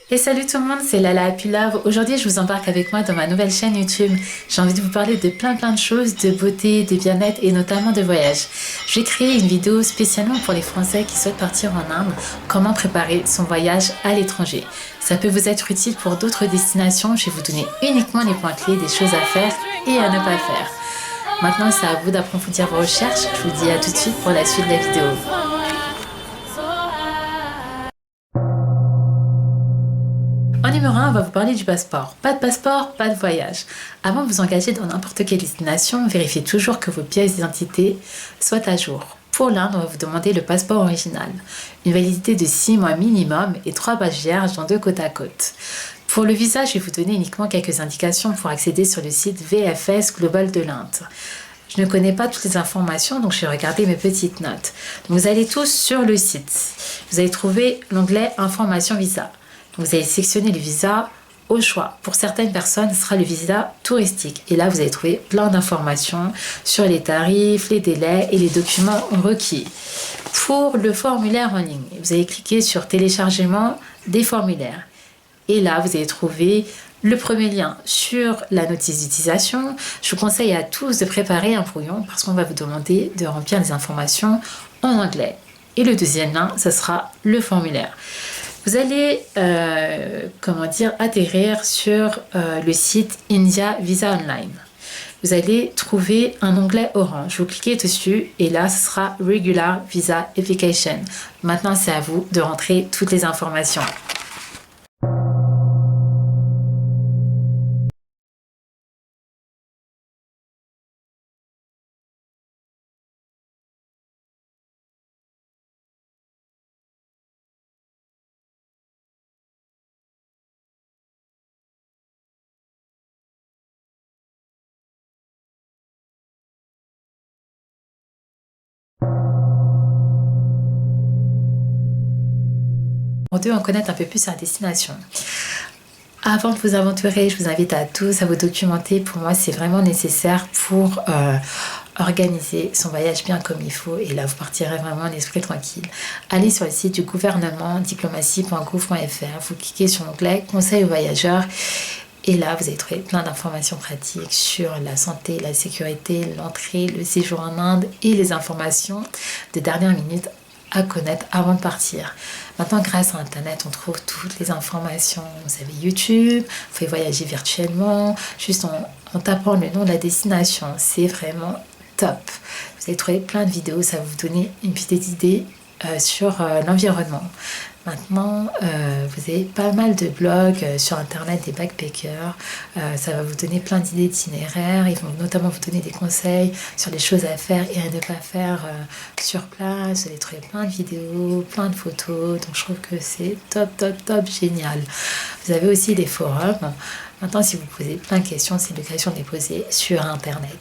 Et salut tout le monde, c'est Lala Happy Love. Aujourd'hui, je vous embarque avec moi dans ma nouvelle chaîne YouTube. J'ai envie de vous parler de plein de choses, de beauté, de bien-être et notamment de voyage. Je vais créer une vidéo spécialement pour les Français qui souhaitent partir en Inde, comment préparer son voyage à l'étranger. Ça peut vous être utile pour d'autres destinations. Je vais vous donner uniquement les points clés des choses à faire et à ne pas faire. Maintenant, c'est à vous d'approfondir vos recherches. Je vous dis à tout de suite pour la suite de la vidéo. En numéro 1, on va vous parler du passeport. Pas de passeport, pas de voyage. Avant de vous engager dans n'importe quelle destination, vérifiez toujours que vos pièces d'identité soient à jour. Pour l'Inde, on va vous demander le passeport original. Une validité de 6 mois minimum et 3 pages vierges dans 2 côte à côte. Pour le visa, je vais vous donner uniquement quelques indications pour accéder sur le site VFS Global de l'Inde. Je ne connais pas toutes les informations, donc je vais regarder mes petites notes. Donc vous allez tous sur le site. Vous allez trouver l'onglet Information visa. Vous allez sélectionner le visa au choix. Pour certaines personnes, ce sera le visa touristique. Et là, vous allez trouver plein d'informations sur les tarifs, les délais et les documents requis. Pour le formulaire en ligne, vous allez cliquer sur téléchargement des formulaires. Et là, vous allez trouver le premier lien sur la notice d'utilisation. Je vous conseille à tous de préparer un brouillon parce qu'on va vous demander de remplir les informations en anglais. Et le deuxième lien, ce sera le formulaire. Vous allez atterrir sur le site India Visa Online. Vous allez trouver un onglet orange. Vous cliquez dessus et là, ce sera Regular Visa Application. Maintenant, c'est à vous de rentrer toutes les informations. Pour deux, en connaître un peu plus sur la destination. Avant de vous aventurer, je vous invite à tous à vous documenter. Pour moi, c'est vraiment nécessaire pour organiser son voyage bien comme il faut. Et là, vous partirez vraiment en esprit tranquille. Allez sur le site du gouvernement, diplomatie.gouv.fr. Vous cliquez sur l'onglet Conseil aux voyageurs. Et là, vous allez trouver plein d'informations pratiques sur la santé, la sécurité, l'entrée, le séjour en Inde et les informations de dernière minute à connaître avant de partir. Maintenant, grâce à Internet, on trouve toutes les informations. Vous avez YouTube, vous pouvez voyager virtuellement, juste en tapant le nom de la destination. C'est vraiment top. Vous allez trouver plein de vidéos, ça va vous donner une petite idée sur l'environnement. Maintenant, vous avez pas mal de blogs sur Internet des backpackers. Ça va vous donner plein d'idées d'itinéraires. Ils vont notamment vous donner des conseils sur les choses à faire et à ne pas faire sur place. Vous allez trouver plein de vidéos, plein de photos. Donc, je trouve que c'est top, génial. Vous avez aussi des forums. Maintenant, si vous posez plein de questions, c'est l'occasion de les poser sur Internet.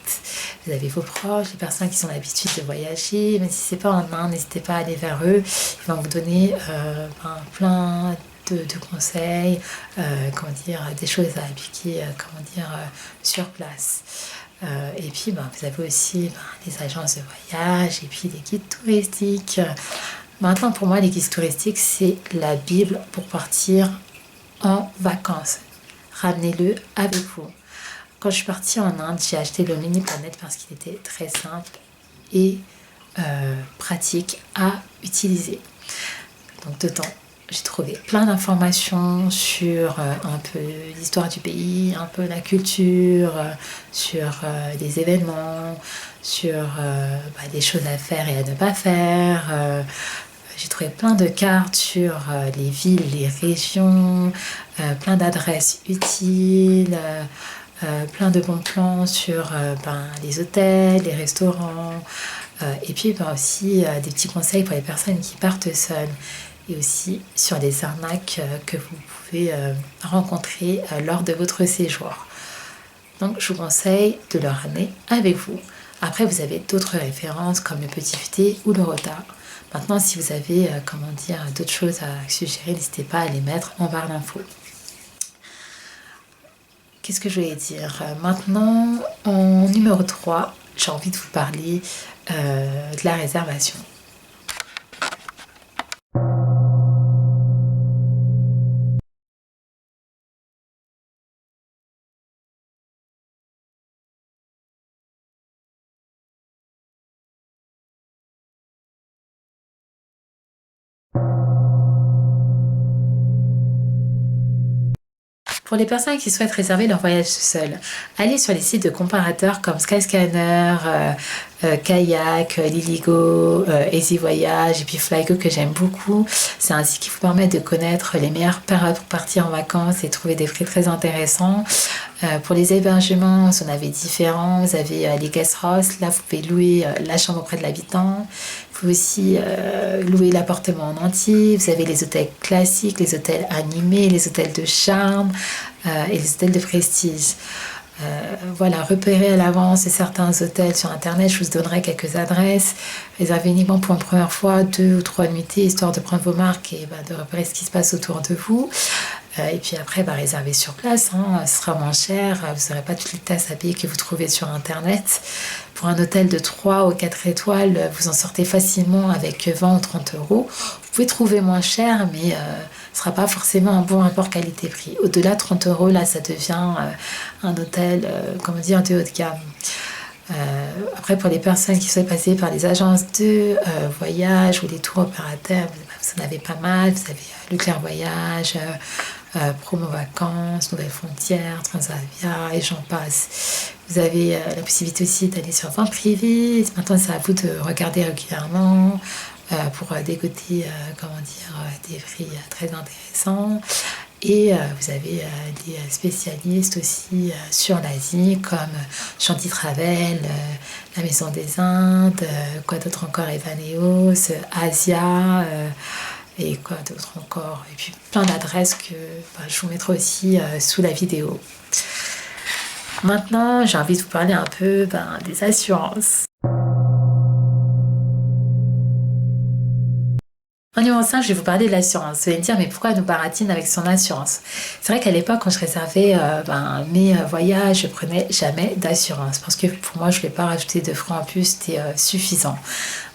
Vous avez vos proches, les personnes qui ont l'habitude de voyager, même si ce n'est pas en Inde, n'hésitez pas à aller vers eux. Ils vont vous donner plein de conseils, des choses à appliquer sur place. Et puis, vous avez aussi les agences de voyage et puis les guides touristiques. Maintenant, pour moi, les guides touristiques, c'est la Bible pour partir en vacances. Ramenez-le avec vous. Quand je suis partie en Inde, j'ai acheté le Mini Planet parce qu'il était très simple et pratique à utiliser. Donc dedans, j'ai trouvé plein d'informations sur un peu l'histoire du pays, un peu la culture, sur les événements, sur des choses à faire et à ne pas faire. J'ai trouvé plein de cartes sur les villes, les régions, plein d'adresses utiles, plein de bons plans sur les hôtels, les restaurants, et puis aussi des petits conseils pour les personnes qui partent seules, et aussi sur les arnaques que vous pouvez rencontrer lors de votre séjour. Donc je vous conseille de le ramener avec vous. Après, vous avez d'autres références comme le Petit Futé ou le Rota. Maintenant, si vous avez d'autres choses à suggérer, n'hésitez pas à les mettre en barre d'infos. Qu'est-ce que je voulais dire? Maintenant, en numéro 3, j'ai envie de vous parler de la réservation. Pour les personnes qui souhaitent réserver leur voyage seul, allez sur les sites de comparateurs comme Skyscanner, Kayak, Liligo, Easy Voyage et puis Flygo que j'aime beaucoup. C'est un site qui vous permet de connaître les meilleures périodes pour partir en vacances et trouver des prix très intéressants. Pour les hébergements, vous en avez différents. Vous avez les guest house, là vous pouvez louer la chambre auprès de l'habitant. Vous pouvez aussi louer l'appartement en entier. Vous avez les hôtels classiques, les hôtels animés, les hôtels de charme et les hôtels de prestige. Voilà, repérez à l'avance certains hôtels sur internet, je vous donnerai quelques adresses. Réservez uniquement pour une première fois 2 ou 3 nuitées, histoire de prendre vos marques et de repérer ce qui se passe autour de vous. Et puis après, réservez sur place, ce sera moins cher, vous n'aurez pas toutes les tasses à payer que vous trouvez sur internet. Pour un hôtel de 3 ou 4 étoiles, vous en sortez facilement avec 20 ou 30 euros. Vous pouvez trouver moins cher, mais ce ne sera pas forcément un bon rapport qualité-prix. Au-delà de 30 euros, là, ça devient un hôtel, de haut de gamme. Après, pour les personnes qui souhaitent passer par les agences de voyage ou les tours opérateurs, vous en avez pas mal. Vous avez Leclerc Voyage, Promo Vacances, Nouvelles Frontières, Transavia et j'en passe. Vous avez la possibilité aussi d'aller sur vente privée. Maintenant, c'est à vous de regarder régulièrement pour dégoter des prix très intéressants. Et vous avez des spécialistes aussi sur l'Asie comme Shanti Travel, la Maison des Indes, quoi d'autre encore, Evaneos, Asia et quoi d'autre encore. Et puis plein d'adresses que je vous mettrai aussi sous la vidéo. Maintenant, j'ai envie de vous parler un peu des assurances. En numéro 5, je vais vous parler de l'assurance. Vous allez me dire, mais pourquoi nous baratine avec son assurance? C'est vrai qu'à l'époque, quand je réservais mes voyages, je prenais jamais d'assurance. Parce que pour moi, je ne voulais pas rajouter de frais en plus, c'était suffisant.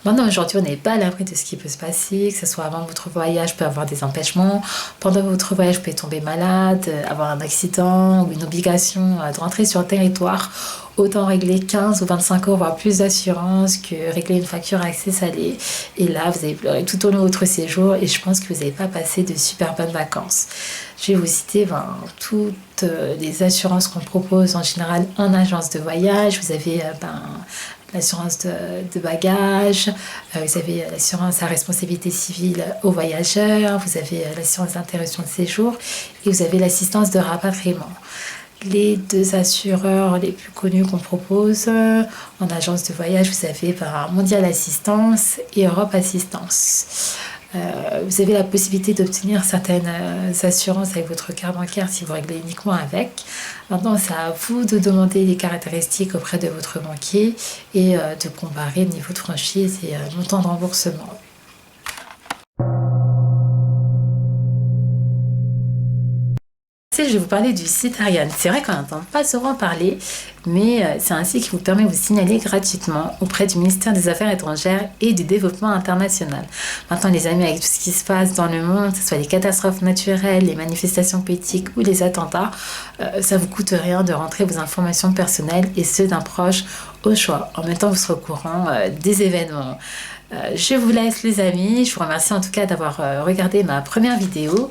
Maintenant, aujourd'hui, on n'est pas à l'abri de ce qui peut se passer, que ce soit avant votre voyage, vous pouvez avoir des empêchements. Pendant votre voyage, vous pouvez tomber malade, avoir un accident ou une obligation de rentrer sur le territoire. Autant régler 15 ou 25 euros, voire plus d'assurance que régler une facture à accès salé. Et là, vous allez pleurer tout au long de votre séjour et je pense que vous n'avez pas passé de super bonnes vacances. Je vais vous citer toutes les assurances qu'on propose en général en agence de voyage. Vous avez l'assurance de bagages, vous avez l'assurance à responsabilité civile aux voyageurs, vous avez l'assurance d'interruption de séjour et vous avez l'assistance de rapatriement. Les 2 assureurs les plus connus qu'on propose en agence de voyage, vous avez Mondial Assistance et Europe Assistance. Vous avez la possibilité d'obtenir certaines assurances avec votre carte bancaire si vous réglez uniquement avec. Maintenant, c'est à vous de demander les caractéristiques auprès de votre banquier et de comparer le niveau de franchise et le montant de remboursement. Je vais vous parler du site Ariane. C'est vrai qu'on n'entend pas souvent parler, mais c'est un site qui vous permet de vous signaler gratuitement auprès du ministère des Affaires étrangères et du développement international. Maintenant, les amis, avec tout ce qui se passe dans le monde, que ce soit les catastrophes naturelles, les manifestations politiques ou les attentats, ça vous coûte rien de rentrer vos informations personnelles et ceux d'un proche au choix. En même temps, vous serez au courant des événements. Je vous laisse les amis, je vous remercie en tout cas d'avoir regardé ma première vidéo.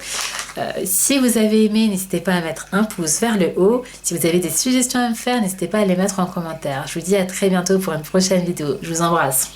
Si vous avez aimé, n'hésitez pas à mettre un pouce vers le haut. Si vous avez des suggestions à me faire, n'hésitez pas à les mettre en commentaire. Je vous dis à très bientôt pour une prochaine vidéo. Je vous embrasse.